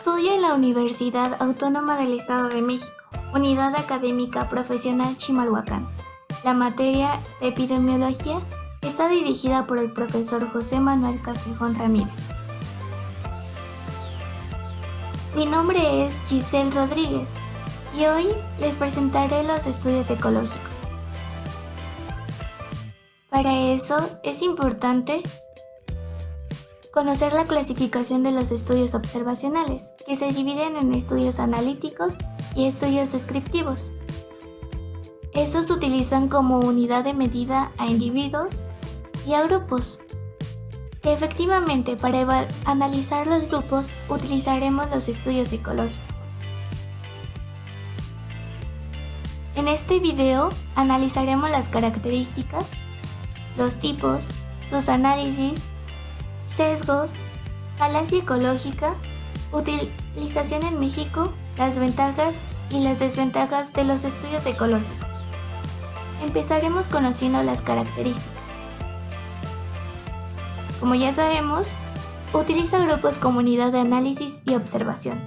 Estudia en la Universidad Autónoma del Estado de México, Unidad Académica Profesional Chimalhuacán. La materia de epidemiología está dirigida por el profesor José Manuel Castrejón Ramírez. Mi nombre es Giselle Rodríguez y hoy les presentaré los estudios ecológicos. Para eso es importante conocer la clasificación de los estudios observacionales, que se dividen en estudios analíticos y estudios descriptivos. Estos se utilizan como unidad de medida a individuos y a grupos. Que efectivamente, para analizar los grupos utilizaremos los estudios ecológicos. En este video analizaremos las características, los tipos, sus análisis, sesgos, falacia ecológica, utilización en México, las ventajas y las desventajas de los estudios ecológicos. Empezaremos conociendo las características. Como ya sabemos, utiliza grupos como unidad de análisis y observación.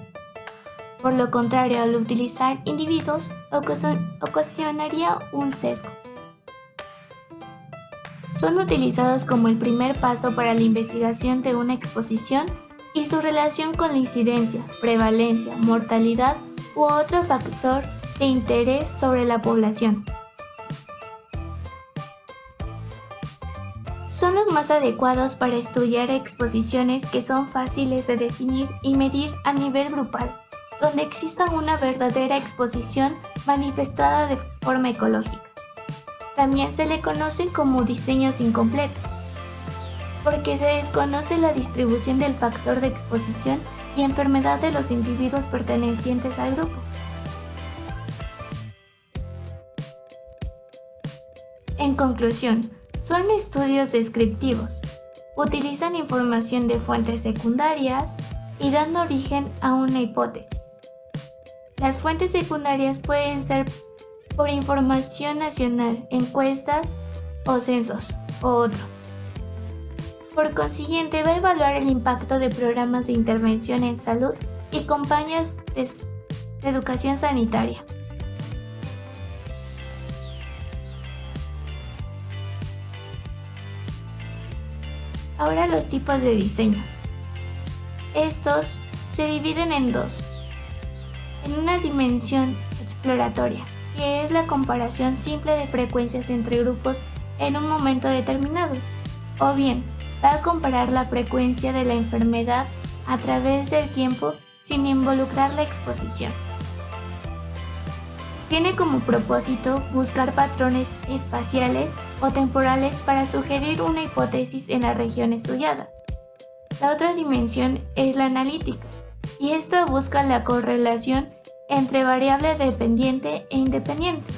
Por lo contrario, al utilizar individuos, ocasionaría un sesgo. Son utilizados como el primer paso para la investigación de una exposición y su relación con la incidencia, prevalencia, mortalidad u otro factor de interés sobre la población. Son los más adecuados para estudiar exposiciones que son fáciles de definir y medir a nivel grupal, donde exista una verdadera exposición manifestada de forma ecológica. También se le conocen como diseños incompletos, porque se desconoce la distribución del factor de exposición y enfermedad de los individuos pertenecientes al grupo. En conclusión, son estudios descriptivos, utilizan información de fuentes secundarias y dan origen a una hipótesis. Las fuentes secundarias pueden ser por información nacional, encuestas o censos, o otro. Por consiguiente, va a evaluar el impacto de programas de intervención en salud y campañas de educación sanitaria. Ahora los tipos de diseño. Estos se dividen en dos. En una dimensión exploratoria, que es la comparación simple de frecuencias entre grupos en un momento determinado, o bien va a comparar la frecuencia de la enfermedad a través del tiempo sin involucrar la exposición. Tiene como propósito buscar patrones espaciales o temporales para sugerir una hipótesis en la región estudiada. La otra dimensión es la analítica, y esta busca la correlación entre variable dependiente e independiente,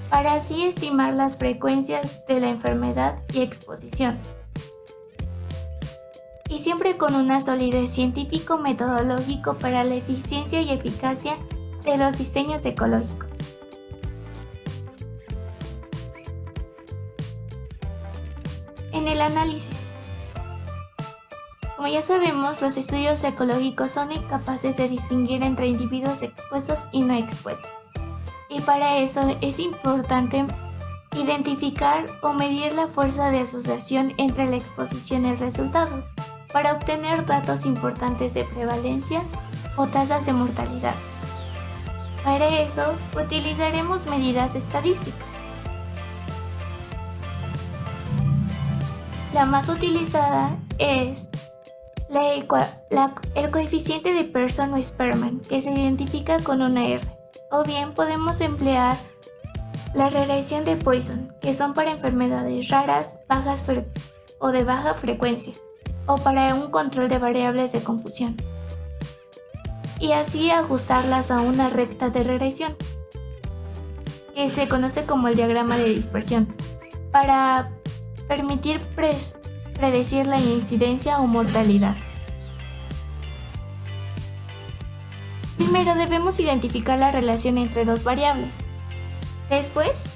para así estimar las frecuencias de la enfermedad y exposición. Y siempre con una solidez científico-metodológico para la eficiencia y eficacia de los diseños ecológicos. En el análisis. Como ya sabemos, los estudios ecológicos son incapaces de distinguir entre individuos expuestos y no expuestos. Y para eso es importante identificar o medir la fuerza de asociación entre la exposición y el resultado, para obtener datos importantes de prevalencia o tasas de mortalidad. Para eso, utilizaremos medidas estadísticas. La más utilizada es el coeficiente de Pearson o Spearman, que se identifica con una R, o bien podemos emplear la regresión de Poisson, que son para enfermedades raras, o de baja frecuencia, o para un control de variables de confusión, y así ajustarlas a una recta de regresión, que se conoce como el diagrama de dispersión, para permitir predecir la incidencia o mortalidad. Primero debemos identificar la relación entre dos variables. Después,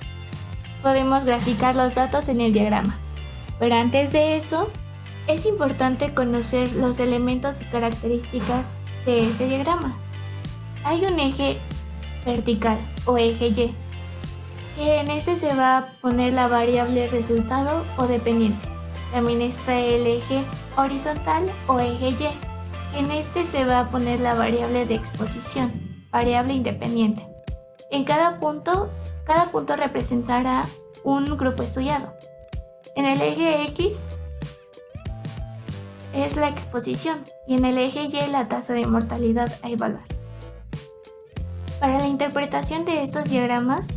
podemos graficar los datos en el diagrama. Pero antes de eso, Es importante conocer los elementos y características de este diagrama. Hay un eje vertical o eje Y, que en este se va a poner la variable resultado o dependiente. También está el eje horizontal o eje Y, que en este se va a poner la variable de exposición, variable independiente. En cada punto representará un grupo estudiado. En el eje X es la exposición y en el eje Y la tasa de mortalidad a evaluar. Para la interpretación de estos diagramas,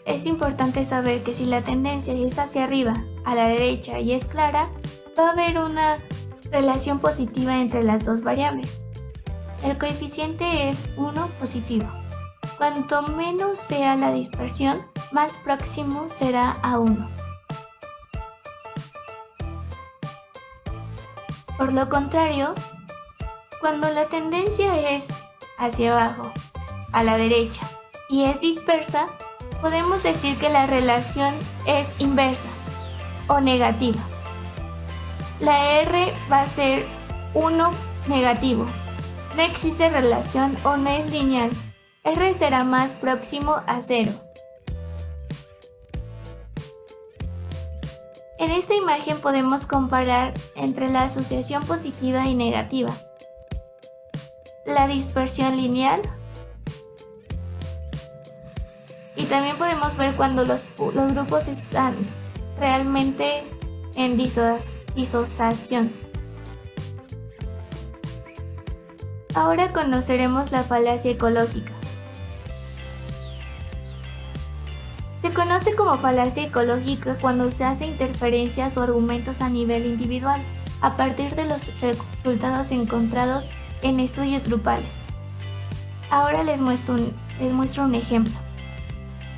es importante saber que si la tendencia es hacia arriba, a la derecha y es clara, va a haber una relación positiva entre las dos variables. El coeficiente es 1 positivo. Cuanto menos sea la dispersión, más próximo será a 1. Por lo contrario, cuando la tendencia es hacia abajo, a la derecha, y es dispersa, podemos decir que la relación es inversa o negativa. La R va a ser 1 negativo. No existe relación o no es lineal. R será más próximo a 0. En esta imagen podemos comparar entre la asociación positiva y negativa, la dispersión lineal, y también podemos ver cuando los grupos están realmente en disociación. Ahora conoceremos la falacia ecológica. Se conoce como falacia ecológica cuando se hace interferencias o argumentos a nivel individual a partir de los resultados encontrados en estudios grupales. Ahora les muestro un ejemplo.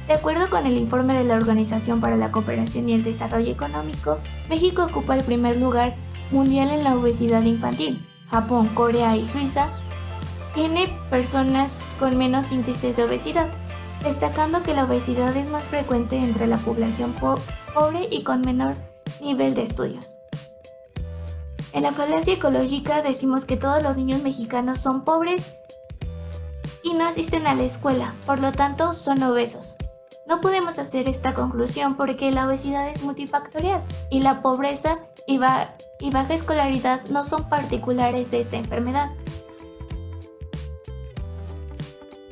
De acuerdo con el informe de la Organización para la Cooperación y el Desarrollo Económico, México ocupa el primer lugar mundial en la obesidad infantil. Japón, Corea y Suiza tienen personas con menos índices de obesidad, destacando que la obesidad es más frecuente entre la población pobre y con menor nivel de estudios. En la falacia ecológica decimos que todos los niños mexicanos son pobres y no asisten a la escuela, por lo tanto son obesos. No podemos hacer esta conclusión porque la obesidad es multifactorial y la pobreza y baja escolaridad no son particulares de esta enfermedad.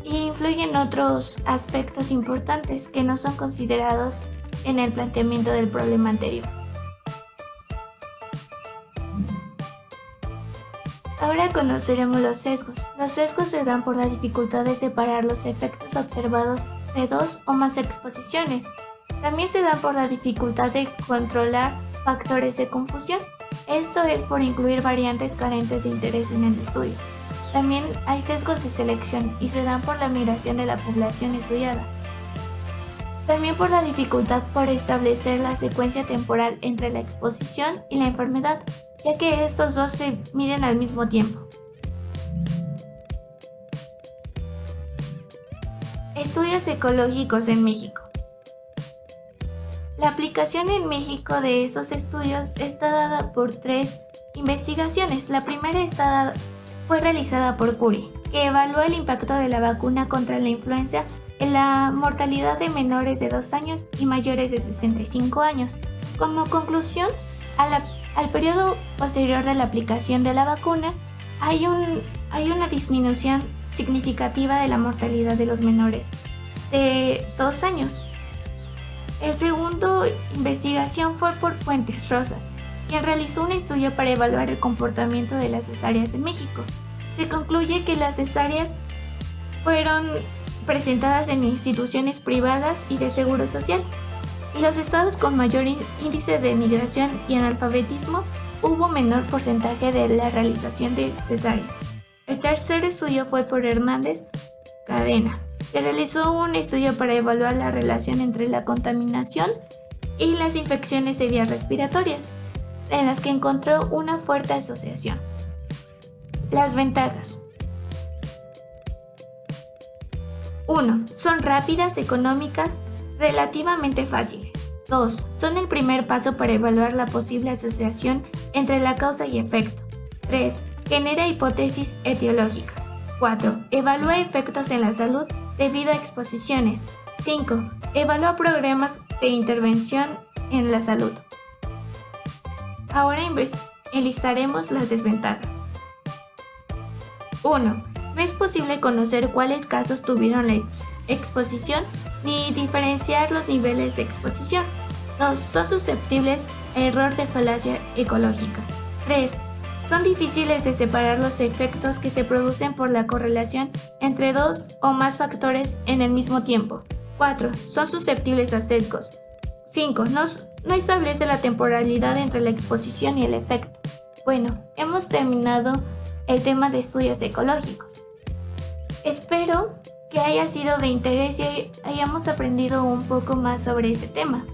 Y influyen otros aspectos importantes que no son considerados en el planteamiento del problema anterior. Ahora conoceremos los sesgos. Los sesgos se dan por la dificultad de separar los efectos observados de dos o más exposiciones. También se dan por la dificultad de controlar factores de confusión. Esto es por incluir variantes carentes de interés en el estudio. También hay sesgos de selección y se dan por la migración de la población estudiada. También por la dificultad por establecer la secuencia temporal entre la exposición y la enfermedad, ya que estos dos se miden al mismo tiempo. Estudios ecológicos en México. La aplicación en México de estos estudios está dada por 3 investigaciones. La primera fue realizada por Curie, que evaluó el impacto de la vacuna contra la influenza en la mortalidad de menores de 2 años y mayores de 65 años. Como conclusión, al periodo posterior de la aplicación de la vacuna, hay una disminución significativa de la mortalidad de los menores de 2 años. El segundo investigación fue por Puentes Rosas, quien realizó un estudio para evaluar el comportamiento de las cesáreas en México. Se concluye que las cesáreas fueron presentadas en instituciones privadas y de seguro social, y los estados con mayor índice de migración y analfabetismo hubo menor porcentaje de la realización de cesáreas. El tercer estudio fue por Hernández Cadena, que realizó un estudio para evaluar la relación entre la contaminación y las infecciones de vías respiratorias, en las que encontró una fuerte asociación. Las ventajas. 1. Son rápidas, económicas, relativamente fáciles. 2. Son el primer paso para evaluar la posible asociación entre la causa y efecto. 3. Genera hipótesis etiológicas. 4. Evalúa efectos en la salud debido a exposiciones. 5. Evalúa programas de intervención en la salud. Ahora enlistaremos las desventajas. 1. No es posible conocer cuáles casos tuvieron la exposición ni diferenciar los niveles de exposición. 2. Son susceptibles a error de falacia ecológica. 3. Son difíciles de separar los efectos que se producen por la correlación entre dos o más factores en el mismo tiempo. 4. Son susceptibles a sesgos. 5. No establece la temporalidad entre la exposición y el efecto. Bueno, hemos terminado el tema de estudios ecológicos. Espero que haya sido de interés y hayamos aprendido un poco más sobre este tema.